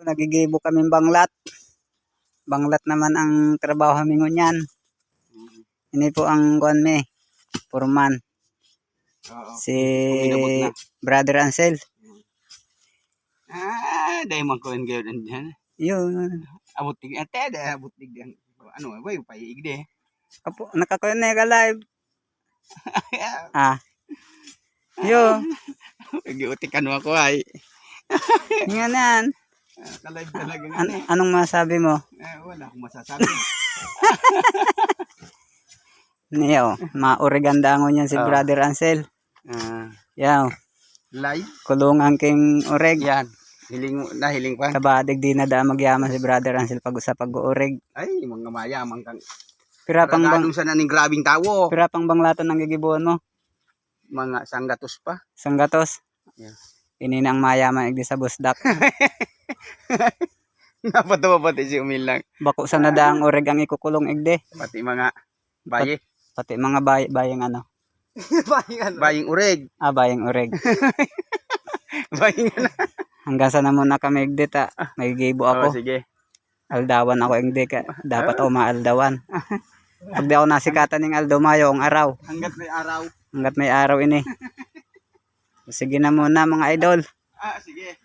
Nagigibo kaming banglat. Banglat naman ang trabaho kami ngunyan. Ini po ang kuwan Foreman. Si Brother Ansel. Dahil magkuhan kayo nandiyan. Yun. Abutig. Ate, abutig yan. Ano, way paiig de. Apo, nakakuha na ka live. Yo. Nag-iutikan mo ako ay. Nga nan. Ka-live talaga nga Anong masabi mo? Wala akong masasabi. Niyo, mauriganda ngo niyan si Brother Ansel. Yaw. Live? Kulungan king ureg. Yan. Hiling pa. Kabadig di na da magyaman si Brother Ansel pag sa pag-uureg. Ay, mga mayaman kang. Pira pang sa naning grabing tawo. Pira pang banglatan ang gigibuan mo? Mga sanggatos pa. Sanggatos? Yeah. Ini na ang mayaman igdi sa busdak. Napatawa pati si Umilang. Bako sa nadaang ureg ang ikukulong igdi. Pati mga baye. Pati mga bayang ano. Baying ureg. Bayang ureg. Baying ano. Hanggang sa na muna kami igdi ta. May gibo ako. Sige. Aldawan ako igdi ka. Dapat ako maaldawan. Pag di ako nasikatan ng aldomayo ang araw. Hanggat may araw. Hanggat may araw ini. Sige na muna mga idol. Sige.